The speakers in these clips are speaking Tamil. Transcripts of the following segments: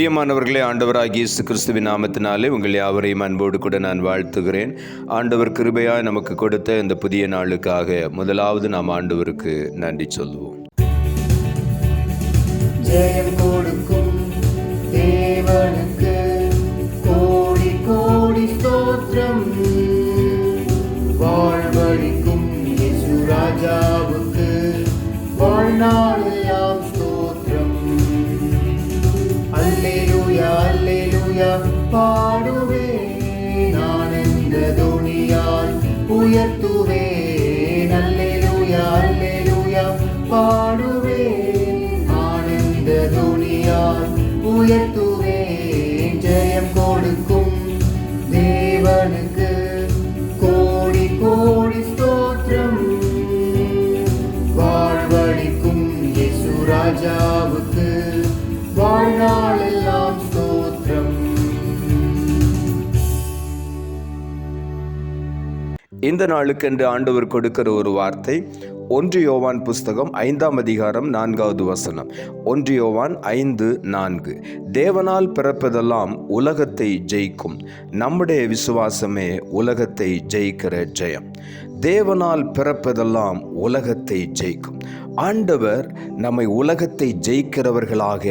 பிரியமானவர்களே, ஆண்டவராகிய இயேசு கிறிஸ்துவின் நாமத்தினாலே உங்கள் யாவரையும் அன்போடு கூட நான் வாழ்த்துகிறேன். ஆண்டவர் கிருபையாய் நமக்கு கொடுத்த இந்த புதிய நாளுக்காக முதலாவது நாம் ஆண்டவருக்கு நன்றி சொல்லுவோம். ஜெயம் கொடுக்கும் தேவனுக்கு கோடி கோடி ஸ்தோத்திரம். வாழ்வழிக்கும் இயேசு ராஜாவுக்கு வாழ்நாளெல்லாம் ஸ்தோத்திரம். அல்லேலூயா அல்லேலூயா பாடுவேன், ஆனந்த துணியால் உயர்த்துவேன். அல்லேலூயா அல்லேலூயா பாடுவேன், ஆனந்த துணியால் உயர்த்துவேன். ஜெயம் கொடுக்கும் தேவனுக்கு கோடி கோடி ஸ்தோத்திரம். வாழ்வழிக்கும் இயேசு ராஜாவுக்கு வாழ்நாளெல்லாம் ஸ்தோத்திரம். இந்த நாளுக்கென்று ஆண்டவர் கொடுக்கிற ஒரு வார்த்தை 1 யோவான் புஸ்தகம் 5ஆம் அதிகாரம் 4வது வசனம். 1 யோவான் 5:4. தேவனால் பிறப்பதெல்லாம் உலகத்தை ஜெயிக்கும், நம்முடைய விசுவாசமே உலகத்தை ஜெயிக்கிற ஜெயம். தேவனால் பிறப்பதெல்லாம் உலகத்தை ஜெயிக்கும். ஆண்டவர் நம்மை உலகத்தை ஜெயிக்கிறவர்களாக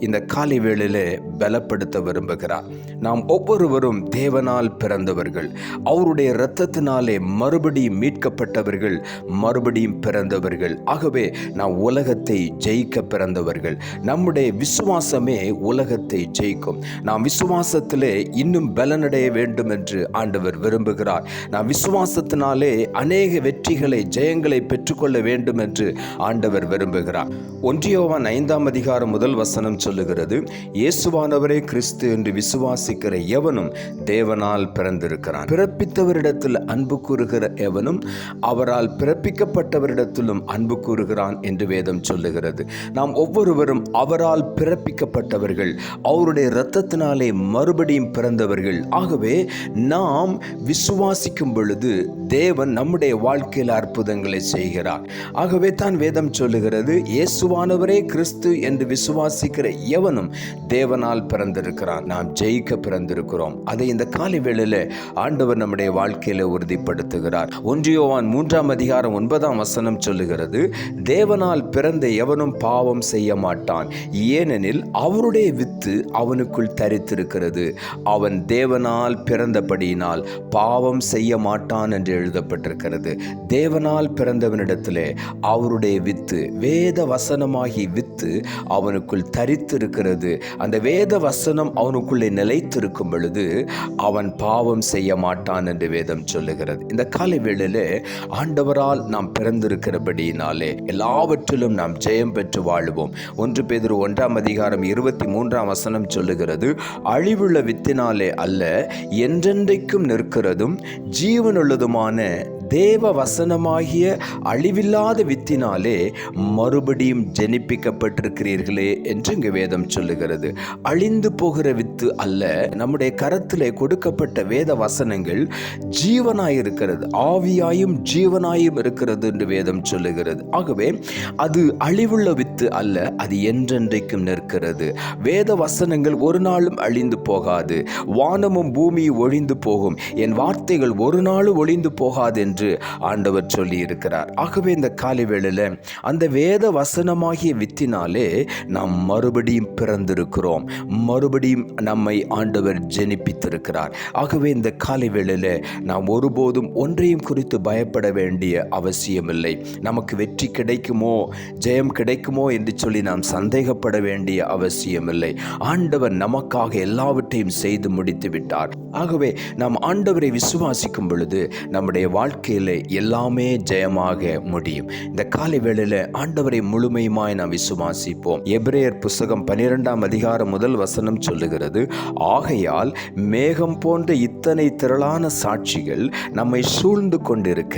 இந்த காலை வேளையிலே பலப்படுத்த விரும்புகிறார். நாம் ஒவ்வொருவரும் தேவனால் பிறந்தவர்கள், அவருடைய இரத்தத்தினாலே மறுபடியும் மீட்கப்பட்டவர்கள், மறுபடியும் பிறந்தவர்கள். ஆகவே நாம் உலகத்தை ஜெயிக்க பிறந்தவர்கள். நம்முடைய விசுவாசமே உலகத்தை ஜெயிக்கும். நாம் விசுவாசத்திலே இன்னும் பலனடைய வேண்டும் என்று ஆண்டவர் விரும்புகிறார். நாம் விசுவாசத்தினாலே அநேக வெற்றிகளை, ஜெயங்களை பெற்றுக்கொள்ள வேண்டும் என்று ஆண்டவர் விரும்புகிறார். 1 யோவான் 5ஆம் அதிகாரம் 1 வசனம் சொல்லுகிறது, இயேசுவானவரே கிறிஸ்து என்று விசுவாசிக்கிற எவனும் தேவனால் பிறந்திருக்கிறான். பிறப்பித்தவரிடத்தில் அன்பு கூறுகிற எவனும் அவரால் பிறப்பிக்கப்பட்டவரிடத்திலும் அன்பு கூறுகிறான் என்று வேதம் சொல்லுகிறது. நாம் ஒவ்வொருவரும் அவரால் பிறப்பிக்கப்பட்டவர்கள், அவருடைய இரத்தத்தினாலே மறுபடியும் பிறந்தவர்கள். ஆகவே நாம் விசுவாசிக்கும் பொழுது தேவன் நம்முடைய வாழ்க்கையில் அற்புதங்களை செய்கிறார். ஆகவே தான் வேதம் சொல்லுகிறது, இயேசுவானவரே கிறிஸ்து என்று விசுவாசிக்கிற எவனும் தேவனால் பிறந்திருக்கிறான். நாம் ஜெயிக்க பிறந்திருக்கிறோம். அதை இந்த காலை வேளையில ஆண்டவர் நம்முடைய வாழ்க்கையில உறுதிப்படுத்துகிறார். 1 யோவான் 3ஆம் அதிகாரம் 9ஆம் வசனம் சொல்லுகிறது, தேவனால் பிறந்த எவனும் பாவம் செய்ய மாட்டான், ஏனெனில் அவருடைய வித்து அவனுக்குள் தரித்திருக்கிறது. அவன் தேவனால் பிறந்தபடியினால் பாவம் செய்ய மாட்டான் என்று எழுதப்பட்டிருக்கிறது. தேவனால் பிறந்தவனிடத்திலே அவருடைய வித்து, வேத வசனமாகி வித்து அவனுக்குள் தரித்திருக்கிறது. அந்த வேத வசனம் அவனுக்குள்ளே நிலைத்திருக்கும் பொழுது அவன் பாவம் செய்ய மாட்டான் என்று வேதம் சொல்லுகிறது. இந்த காலை வேளையிலே ஆண்டவரால் நாம் பிறந்திருக்கிறபடியினாலே எல்லாவற்றிலும் நாம் ஜெயம் பெற்று வாழுவோம். 1 பேதுரு 1ஆம் அதிகாரம் 23ஆம் வசனம் சொல்லுகிறது, அழிவுள்ள வித்தினாலே அல்ல, என்றென்றைக்கும் நிற்கிறதும் ஜீவனுள்ளதுமான தேவ வசனமாகிய அழிவில்லாத வித்தினாலே மறுபடியும் ஜெனிப்பிக்கப்பட்டிருக்கிறீர்களே என்று இங்கு வேதம் சொல்லுகிறது. அழிந்து போகிற வித்து அல்ல, நம்முடைய கரத்திலே கொடுக்கப்பட்ட வேத வசனங்கள் ஜீவனாயிருக்கிறது, ஆவியாயும் ஜீவனாயும் இருக்கிறது என்று வேதம் சொல்லுகிறது. ஆகவே அது அழிவுள்ள வித்து அல்ல, அது என்றென்றைக்கும் நிற்கிறது. வேத வசனங்கள் ஒரு நாளும் அழிந்து போகாது. வானமும் பூமியும் ஒழிந்து போகும், என் வார்த்தைகள் ஒரு நாளும் ஒழிந்து போகாது என்று ஆண்டவர் சொல்லி இருக்கிறார். ஆகவே இந்த காலை வேளையில அந்த வேத வசனமாகிய வித்தினாலே நாம் மறுபடியும் பிறந்திருக்கிறோம், மறுபடியும் நம்மை ஆண்டவர் ஜெனிப்பித்திருக்கிறார். ஆகவே இந்த காலை வேளையில நாம் ஒருபோதும் ஒன்றையும் குறித்து பயப்பட வேண்டிய அவசியமில்லை. நமக்கு வெற்றி கிடைக்குமோ, ஜெயம் கிடைக்குமோ என்று சொல்லி நாம் சந்தேகப்பட வேண்டிய அவசியமில்லை. ஆண்டவர் நமக்காக எல்லாவற்றையும் செய்து முடித்து விட்டார். ஆகவே நாம் ஆண்டவரை விசுவாசிக்கும் பொழுது நம்முடைய வாழ்க்கையில எல்லாமே ஜெயமாக முடியும். இந்த காலை வேளையில ஆண்டவரை முழுமையுமாய் நாம் விசுவாசிப்போம். எபிரேயர் புஸ்தகம் 12ஆம் அதிகாரம் 1 வசனம் சொல்லுகிறது, ஆகையால் மேகம் போன்ற இத்தனை திரளான சாட்சிகள் நம்மை சூழ்ந்து கொண்டிருக்க,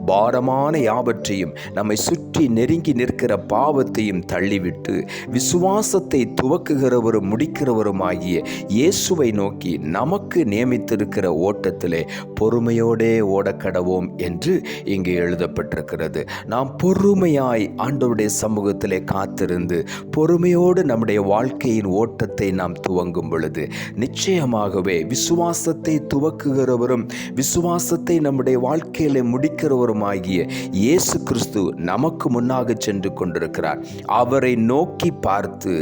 பாரமான யாவற்றையும் நம்மை சுற்றி நெருங்கி நிற்கிற பாவத்தையும் தள்ளிவிட்டு விசுவாசத்தை துவக்குகிறவரும் முடிக்கிறவருமாகிய இயேசுவை நோக்கி நமக்கு நியமித்திருக்கிற ஓட்டத்திலே பொறுமையோடே ஓடக்கடவோம் என்று இங்கே எழுதப்பட்டிருக்கிறது. நாம் பொறுமையாய் ஆண்டவருடைய சமூகத்திலே காத்திருந்து பொறுமையோடு நம்முடைய வாழ்க்கையின் ஓட்டத்தை நாம் துவங்கும் பொழுது நிச்சயமாகவே விசுவாசத்தை துவக்குகிறவரும் விசுவாசத்தை நம்முடைய வாழ்க்கையிலே முடிக்கிறவருமாகிய இயேசு கிறிஸ்து நமக்கு முன்னாக சென்று கொண்டிருக்கிறார். அவரை நோக்கி பார்த்து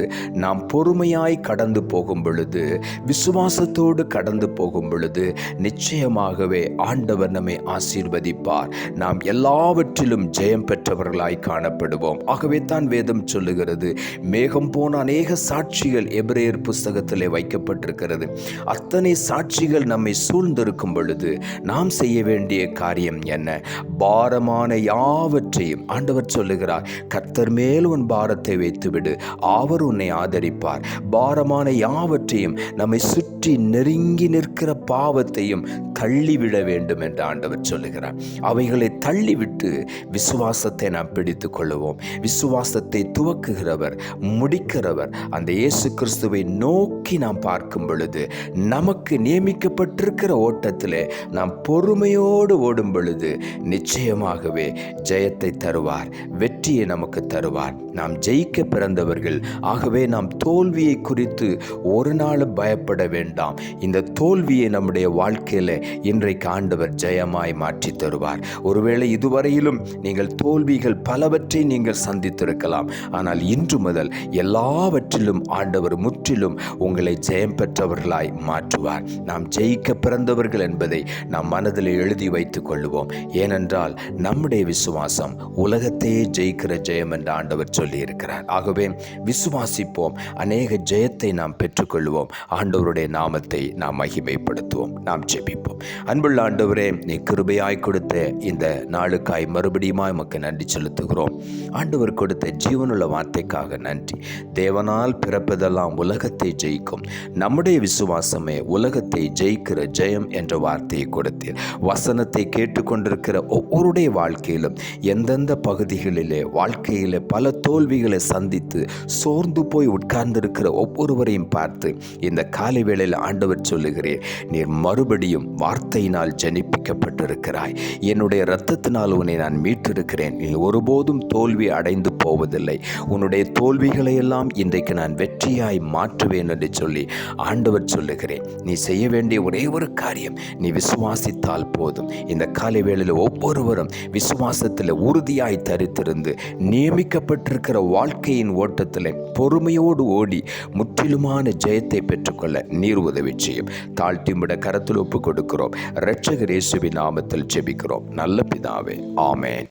நாம் பொறுமையாய் கடந்து போகும் பொழுது, விசுவாசத்தோடு கடந்து போகும் பொழுது நிச்சயமாகவே ஆண்டவர் நம்மை ஆசீர்வதிப்பார். நாம் எல்லாவற்றிலும் ஜெயம் பெற்றவர்களாய் காணப்படுவோம். ஆகவே தான் வேதம் சொல்லுகிறது, மேகம் போன அநேக சாட்சிகள் எபிரேயர் புஸ்தகத்திலே வைக்கப்பட்டிருக்கிறது. அத்தனை சாட்சிகள் நம்மை சூழ்ந்திருக்கும் பொழுது நாம் செய்ய வேண்டிய காரியம் என்ன? பாரமான யாவற்றையும் ஆண்டவர் சொல்லுகிறார், கர்த்தர் மேல் உன் பாரத்தை வைத்துவிடு, அவர் உன்னை ஆதரிப்பார். பாரமான யாவற்றையும் நம்மை சுற்றி நெருங்கி நிற்கிற பாவத்தையும் தள்ளிவிட வேண்டும் என்று ஆண்டவர் சொல்லுகிறார். அவைகளை தள்ளிவிட்டு விசுவாசத்தை நாம் பிடித்துக் கொள்ளுவோம். விசுவாசத்தை துவக்குகிறவர் முடிக்கிறவர் அந்த இயேசு கிறிஸ்துவை நோக்கி நாம் பார்க்கும் பொழுது, நமக்கு நியமிக்கப்பட்டிருக்கிற ஓட்டத்திலே நாம் பொறுமையோடு ஓடும் பொழுது நிச்சயமாகவே ஜெயத்தை தருவார், வெற்றியை நமக்கு தருவார். நாம் ஜெயிக்க பிறந்தவர்கள். ஆகவே நாம் தோல்வியை குறித்து ஒரு நாளும் பயப்பட வேண்டாம். இந்த தோல்வியை நம்முடைய வாழ்க்கையில் இன்றைக்கு ஆண்டவர் ஜெயமாய் மாற்றி தருவார். ஒருவேளை இதுவரையிலும் நீங்கள் தோல்விகள் பலவற்றை நீங்கள் சந்தித்திருக்கலாம். ஆனால் இன்று முதல் எல்லாவற்றிலும் ஆண்டவர் முற்றிலும் உங்களை ஜெயம் பெற்றவர்களாய் மாற்றுவார். நாம் ஜெயிக்க பிறந்தவர்கள் என்பதை நாம் மனதில் எழுதி வைத்துக் கொள்ளுவோம். ஏனென்றால் நம்முடைய விசுவாசம் உலகத்தையே ஜெயிக்கிற ஜெயம் என்று ஆண்டவர் சொல்லியிருக்கிறார். ஆகவே விசுவாசிப்போம், அநேக ஜெயத்தை நாம் பெற்றுக்கொள்வோம். ஆண்டவருடைய நாமத்தை நாம் மகிமைப்படுத்துவோம். நாம் ஜெபிப்போம். அன்புள்ள ஆண்டவரே, நீ கிருபையாய் கொடுத்த இந்த நாளுக்காய் மறுபடியுமாய் உமக்கு நன்றி செலுத்துகிறோம். ஆண்டவர் கொடுத்த ஜீவனுள்ள வார்த்தைக்காக நன்றி. தேவனால் பிறப்பதெல்லாம் உலகத்தை ஜெயிக்கும், நம்முடைய விசுவாசமே உலகத்தை ஜெயிக்கிற ஜெயம் என்ற வார்த்தையை கொடுத்தீர். வசனத்தை கேட்டுக்கொண்டிருக்கிற ஒவ்வொருடைய வாழ்க்கையிலும் எந்தெந்த பகுதிகளிலே வாழ்க்கையிலே பல தோல்விகளை சந்தித்து சோர்ந்து போய் உட்கார்ந்திருக்கிற ஒவ்வொருவரையும் பார்த்து இந்த காலை வேளையில் ஆண்டவர் சொல்லுகிறேன், நீர் மறுபடியும் வார்த்தையினால் ஜனிப்பிக்கப்பட்டிருக்கிறாய். என்னுடைய இரத்தத்தினால் உன்னை நான் மீட்டிருக்கிறேன். நீ ஒருபோதும் தோல்வி அடைந்து போவதில்லை. உன்னுடைய தோல்விகளை எல்லாம் இன்றைக்கு நான் வெற்றியாய் மாற்றுவேன் என்று சொல்லி ஆண்டவர் சொல்லுகிறேன். நீ செய்ய வேண்டிய ஒரே ஒரு காரியம், நீ விசுவாசித்தால் போதும். இந்த காலை வேளையில் ஒவ்வொருவரும் விசுவாசத்தில் உறுதியாய் தரித்திருந்து நியமிக்கப்பட்டிருக்கிற வாழ்க்கையின் ஓட்டத்தில் பொறுமையோடு ஓடி முற்றிலுமான ஜெயத்தை பெற்றுக்கொள்ள நீர் உதவி செய்யும். தாழ்த்திவிட கரத்தில் ஒப்புக் கொடுக்கிறோம். இரட்சகர் இயேசுவின் நாமத்தில் ஜெபிக்கிறோம் நல்ல பிதாவே, ஆமென்.